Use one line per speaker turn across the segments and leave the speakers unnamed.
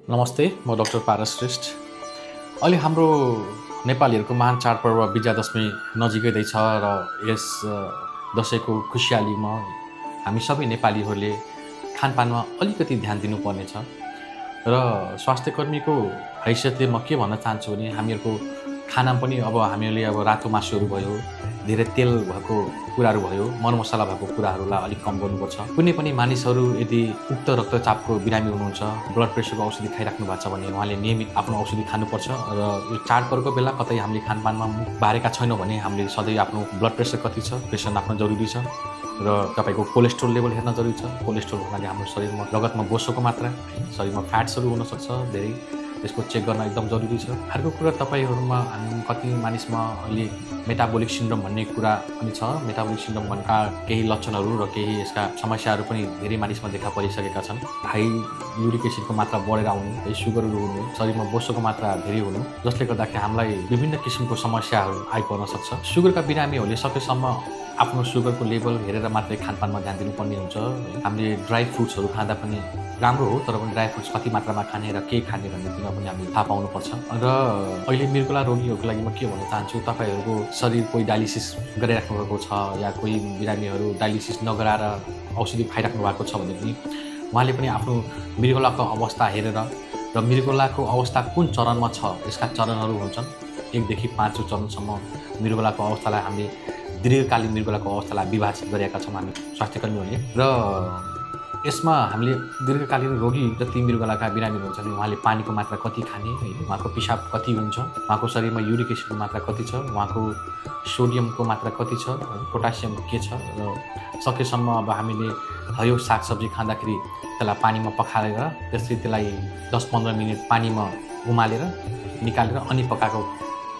नमस्ते, म डाक्टर पारस श्रेष्ठ। अहिले हाम्रो नेपालीहरूको महान चाडपर्व विजयादशमी नजिकै छ र यस दसैँको खुसियालीमा हामी सबै नेपालीहरूले खानपानमा अलिकति ध्यान दिनुपर्नेछ र स्वास्थ्यकर्मीको हैसियतले म के भन्न चाहन्छु भने हामीहरूको खानामा पनि अब हामीले अब रातो मासुहरू भयो, धेरै तेल भएको कुराहरू भयो, मरमसला भएको कुराहरूलाई अलिक कम गर्नुपर्छ। कुनै पनि मानिसहरू यदि उच्च रक्तचापको बिरामी हुनुहुन्छ, ब्लड प्रेसरको औषधि खाइराख्नु भएको छ भने उहाँले नियमित आफ्नो औषधि खानुपर्छ र यो चाडपर्वको बेला कतै हामीले खानपानमा मुख बारेका छैनौँ भने हामीले सधैँ आफ्नो ब्लड प्रेसर कति छ, प्रेसर नाप्न जरुरी छ र तपाईँको कोलेस्ट्रोल लेभल हेर्न जरुरी छ। कोलेस्ट्रोल हुनाले हाम्रो शरीरमा रगतमा बोसोको मात्रा, शरीरमा फ्याट्सहरू हुनसक्छ धेरै, त्यसको चेक गर्न एकदम जरुरी छ। अर्को कुरा तपाईँहरूमा कति मानिसमा अहिले मेटाबोलिक सिन्ड्रोम भन्ने कुरा पनि छ। मेटाबोलिक सिन्ड्रोम भन्का केही लक्षणहरू र केही यसका समस्याहरू पनि धेरै मानिसमा देखा परिसकेका छन्। हाई युरिक एसिडको मात्रा बढेर आउनु, सुगरहरू हुनु, शरीरमा बोसोको मात्रा धेरै हुनु, जसले गर्दाखेरि हामीलाई विभिन्न किसिमको समस्याहरू आइपर्न सक्छ। सुगरका बिरामीहरूले सकेसम्म आफ्नो सुगरको लेभल हेरेर मात्रै खानपानमा ध्यान दिनुपर्ने हुन्छ। हामीले ड्राई फ्रुट्सहरू खाँदा पनि राम्रो हो, तर पनि ड्राई फ्रुट्स कति मात्रामा खाने र के खाने भन्नेतिर पनि हामीले थाहा पाउनुपर्छ। र अहिले मृगौला रोगीहरूको लागि म के भन्न चाहन्छु, तपाईँहरूको शरीर कोही डायलिसिस गरिराख्नु भएको छ या कोही बिरामीहरू डायलिसिस नगराएर औषधि खाइराख्नु भएको छ भने पनि उहाँले पनि आफ्नो मृगौलाको अवस्था हेरेर र मृगौलाको अवस्था कुन चरणमा छ, यसका चरणहरू हुन्छन् 1 देखि 5 चरणसम्म मृगौलाको अवस्थालाई हामीले दीर्घकालीन मृगौलाको अवस्थालाई विभाजित गरेका छौँ हामी स्वास्थ्यकर्मीहरूले। र यसमा हामीले दीर्घकालीन रोगी जति मृगौलाका बिरामी हुन्छ भने उहाँले पानीको मात्रा कति खाने, उहाँको पिसाब कति हुन्छ, उहाँको शरीरमा युरिक एसिडको मात्रा कति छ, उहाँको सोडियमको मात्रा कति छ, पोटासियम के छ र सकेसम्म अब हामीले हरियो सागसब्जी खाँदाखेरि त्यसलाई पानीमा पखालेर त्यसलाई 10-15 मिनट पानीमा उमालेर निकालेर अनि पकाएको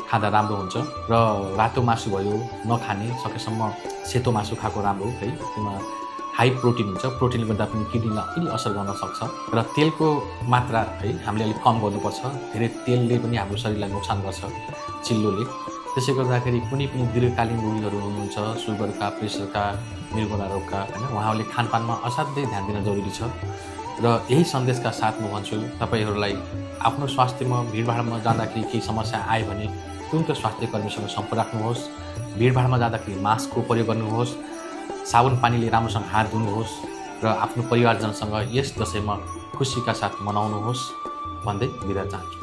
खाँदा राम्रो हुन्छ। र रातो मासु भयो नखाने, सकेसम्म सेतो मासु खाएको राम्रो है। त्यसमा हाई प्रोटिन हुन्छ, प्रोटिनले गर्दा पनि किडनीलाई अलि असर गर्न सक्छ। र तेलको मात्रा है हामीले अलिक कम गर्नुपर्छ। धेरै तेलले पनि हाम्रो शरीरलाई नोक्सान गर्छ, चिल्लोले। त्यसै गर्दाखेरि कुनै पनि दीर्घकालीन रोगीहरू हुनुहुन्छ, सुगरका, प्रेसरका, मृगौला रोगका होइन, उहाँहरूले खानपानमा असाध्यै ध्यान दिन जरुरी छ। र यही सन्देशका साथ म भन्छु तपाईँहरूलाई आफ्नो स्वास्थ्यमा भिडभाडमा जाँदाखेरि केही समस्या आयो भने तुरन्त स्वास्थ्यकर्मीसँग सम्पर्क राख्नुहोस्। भिडभाडमा जाँदाखेरि मास्कको प्रयोग गर्नुहोस्, साबुन पानीले राम्रोसँग हात धुनुहोस् र आफ्नो परिवारजनसँग यस दसैँमा खुसीका साथ मनाउनुहोस् भन्दै बिदा चाहन्छु।